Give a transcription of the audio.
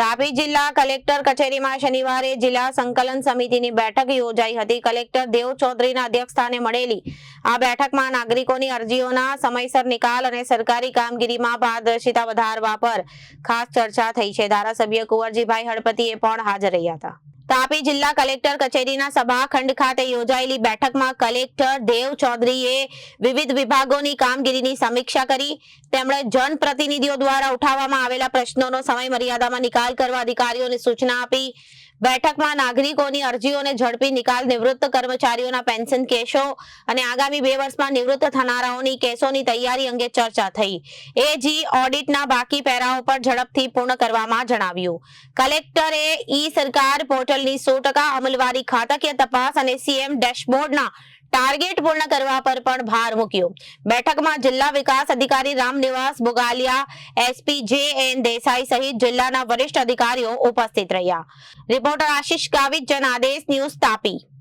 તાપી જિલ્લા કલેક્ટર કચેરીમાં શનિવારે જિલ્લા સંકલન સમિતિની બેઠક યોજાઈ હતી। કલેક્ટર દેવ ચૌધરીના અધ્યક્ષસ્થાને મળેલી આ બેઠકમાં નાગરિકોની અરજીઓના સમયસર નિકાલ અને સરકારી કામગીરીમાં પારદર્શિતા વધારવા પર ખાસ ચર્ચા થઈ છે। ધારાસભ્ય કુંવરજીભાઈ હળપતિએ પણ હાજર રહ્યા હતા। તાપી જિલ્લા કલેક્ટર કચેરીના સભાખંડ ખાતે યોજાયેલી બેઠકમાં કલેક્ટર દેવ ચૌધરીએ વિવિધ વિભાગોની કામગીરીની સમીક્ષા કરી। તેમણે જનપ્રતિનિધિઓ દ્વારા ઉઠાવવામાં આવેલા પ્રશ્નોનો સમય મર્યાદામાં નિકાલ કરવા અધિકારીઓને સૂચના આપી। બેઠકમાં નાગરિકોની અરજીઓને ઝડપી નિકાલ, નિવૃત્ત કર્મચારીઓના પેન્શન કેસો અને આગામી 2 વર્ષમાં નિવૃત્ત થનારાઓની કેસોની તૈયારી અંગે ચર્ચા થઈ। એજી ઓડિટના બાકી પેરાઓ પર ઝડપથી પૂર્ણ કરવામાં જણાવ્યું। કલેક્ટરે ઈ સરકાર પોર્ટલની 100% અમલવારી, ખાતાકીય તપાસ અને સીએમ ડેશબોર્ડના ટાર્ગેટ પૂર્ણ કરવા પર પણ ભાર મૂક્યો। બેઠકમાં જિલ્લા વિકાસ અધિકારી રામનિવાસ બોગાલિયા, એસપી જે.એન. દેસાઈ સહિત જિલ્લાના વરિષ્ઠ અધિકારીઓ ઉપસ્થિત રહ્યા। Reporter Ashish Gavit, Janadesh news, Tapi.